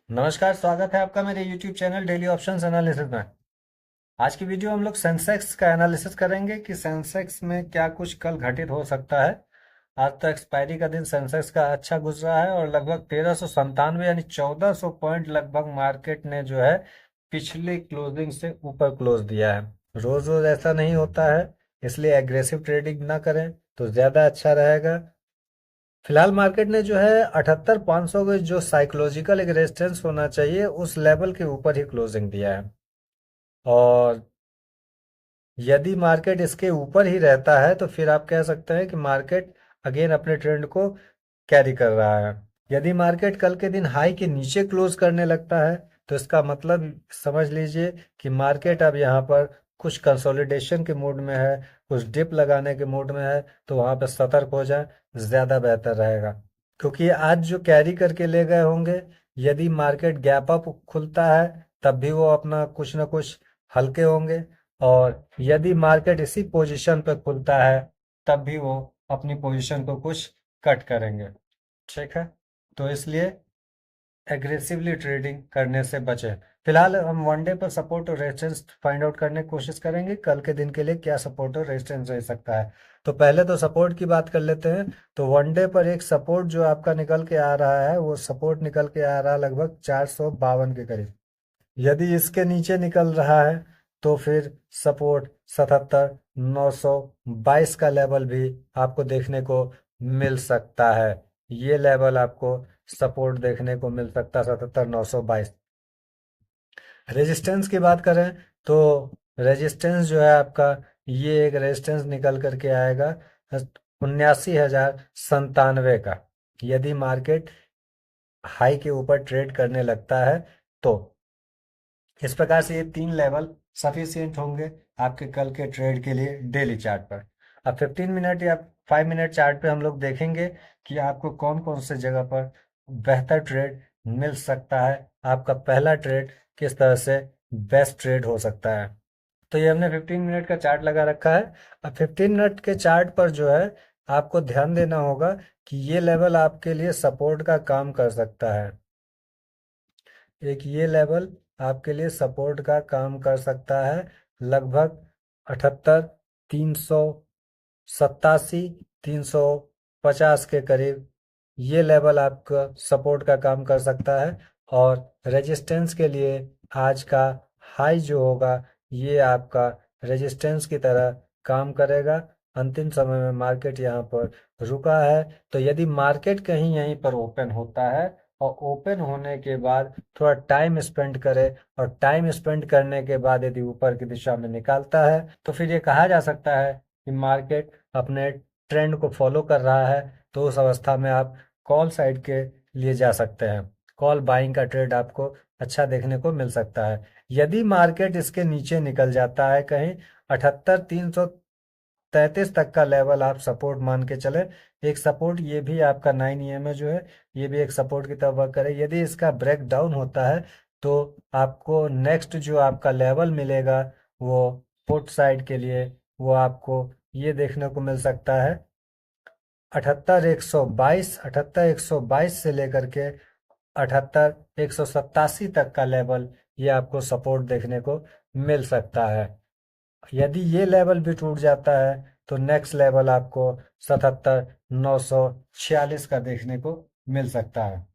नमस्कार, स्वागत है आपका मेरे YouTube channel daily options analysis में। आज की वीडियो हम लोग सेंसेक्स का एनालिसिस करेंगे कि सेंसेक्स में क्या कुछ कल घटित हो सकता है। आज तो एक्सपायरी का दिन सेंसेक्स का अच्छा गुजरा है और लगभग 1397 यानी 1400 पॉइंट लगभग मार्केट ने जो है पिछली क्लोजिंग से ऊपर क्लोज दिया है। रोज रोज ऐसा नहीं होता है, इसलिए एग्रेसिव ट्रेडिंग ना करें तो ज़्यादा अच्छा रहेगा। फिलहाल मार्केट ने जो है 78,500 के जो साइकोलॉजिकल एक रेजिस्टेंस होना चाहिए उस लेवल के ऊपर ही क्लोजिंग दिया है। और यदि मार्केट इसके ऊपर ही रहता है तो फिर आप कह सकते हैं कि मार्केट अगेन अपने ट्रेंड को कैरी कर रहा है। यदि मार्केट कल के दिन हाई के नीचे क्लोज करने लगता है तो इसका मतलब समझ लीजिए कि मार्केट अब यहाँ पर कुछ कंसोलिडेशन के मूड में है, कुछ डिप लगाने के मूड में है, तो वहाँ पर सतर्क हो जाए, ज़्यादा बेहतर रहेगा। क्योंकि आज जो कैरी करके ले गए होंगे, यदि मार्केट गैप अप खुलता है तब भी वो अपना कुछ ना कुछ हल्के होंगे, और यदि मार्केट इसी पोजीशन पर खुलता है तब भी वो अपनी पोजीशन को कुछ कट करेंगे। ठीक है, तो इसलिए एग्रेसिवली ट्रेडिंग करने से बचें। फिलहाल हम वनडे पर सपोर्ट और रेजिस्टेंस फाइंड आउट करने की कोशिश करेंगे कल के दिन के लिए क्या सपोर्ट और रेजिस्टेंस रह सकता है। तो पहले तो सपोर्ट की बात कर लेते हैं। तो वनडे पर एक सपोर्ट जो आपका निकल के आ रहा है, वो सपोर्ट निकल के आ रहा है लगभग 452 के करीब। यदि इसके नीचे निकल रहा है तो फिर सपोर्ट 77,922 का लेवल भी आपको देखने को मिल सकता है। ये लेवल आपको सपोर्ट देखने को मिल सकता है 77,922। रेजिस्टेंस की बात करें तो रेजिस्टेंस जो है आपका, ये एक रेजिस्टेंस निकल करके आएगा 79,097 का। यदि मार्केट हाई के ऊपर ट्रेड करने लगता है तो इस प्रकार से ये तीन लेवल सफिशियंट होंगे आपके कल के ट्रेड के लिए डेली चार्ट पर। अब 15 मिनट या 5 मिनट चार्ट पे हम लोग देखेंगे कि आपको कौन कौन से जगह पर बेहतर ट्रेड मिल सकता है, आपका पहला ट्रेड किस तरह से बेस्ट ट्रेड हो सकता है। तो ये हमने 15 मिनट का चार्ट लगा रखा है। अब 15 मिनट के चार्ट पर जो है आपको ध्यान देना होगा कि ये लेवल आपके लिए सपोर्ट का काम कर सकता है। एक ये लेवल आपके लिए सपोर्ट का काम कर सकता है, लगभग 78,387 350 के करीब ये लेवल आपका सपोर्ट का काम कर सकता है। और रेजिस्टेंस के लिए आज का हाई जो होगा, ये आपका रेजिस्टेंस की तरह काम करेगा। अंतिम समय में मार्केट यहाँ पर रुका है, तो यदि मार्केट कहीं यहीं पर ओपन होता है और ओपन होने के बाद थोड़ा टाइम स्पेंड करे, और टाइम स्पेंड करने के बाद यदि ऊपर की दिशा में निकालता है तो फिर ये कहा जा सकता है कि मार्केट अपने ट्रेंड को फॉलो कर रहा है। तो उस अवस्था में आप कॉल साइड के लिए जा सकते हैं। कॉल बाइंग का ट्रेड आपको अच्छा देखने को मिल सकता है। यदि मार्केट इसके नीचे निकल जाता है कहीं 78,333 तक का लेवल आप सपोर्ट मान के चले। एक सपोर्ट ये भी आपका 9 EMA जो है, ये भी एक सपोर्ट की तरह वर्क करे। यदि इसका ब्रेक डाउन होता है तो आपको नेक्स्ट जो आपका लेवल मिलेगा वो पुट साइड के लिए, वो आपको ये देखने को मिल सकता है 78,122 से लेकर के 78,187 तक का लेवल, ये आपको सपोर्ट देखने को मिल सकता है। यदि ये लेवल भी टूट जाता है तो नेक्स्ट लेवल आपको 77,946 का देखने को मिल सकता है।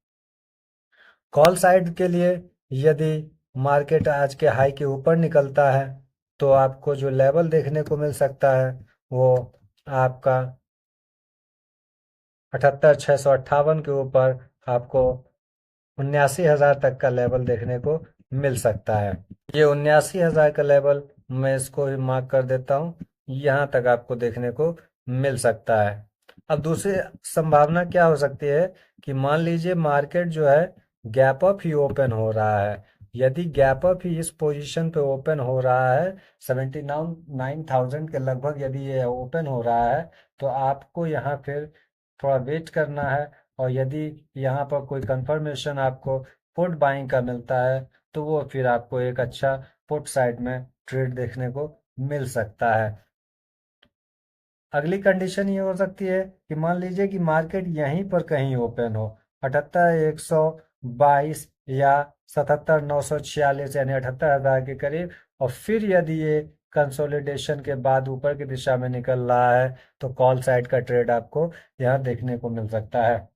कॉल साइड के लिए यदि मार्केट आज के हाई के ऊपर निकलता है तो आपको जो लेवल देखने को मिल सकता है वो आपका 78,658 के ऊपर आपको 79,000 तक का लेवल देखने को मिल सकता है। ये 79,000 का लेवल मैं इसको भी मार्क कर देता हूँ, यहाँ तक आपको देखने को मिल सकता है। अब दूसरी संभावना क्या हो सकती है कि मान लीजिए मार्केट जो है गैप अप ही ओपन हो रहा है। यदि गैप अप ही इस पोजीशन पे ओपन हो रहा है 79,000 के लगभग, यदि ये ओपन हो रहा है तो आपको यहाँ फिर थोड़ा वेट करना है। और यदि यहाँ पर कोई कंफर्मेशन आपको पुट बाइंग का मिलता है तो वो फिर आपको एक अच्छा पुट साइड में ट्रेड देखने को मिल सकता है। अगली कंडीशन ये हो सकती है कि मान लीजिए कि मार्केट यहीं पर कहीं ओपन हो 78,122 या 77,946 यानी 78,000 के करीब। और फिर यदि ये कंसोलिडेशन के बाद ऊपर की दिशा में निकल रहा है तो कॉल साइड का ट्रेड आपको यहाँ देखने को मिल सकता है।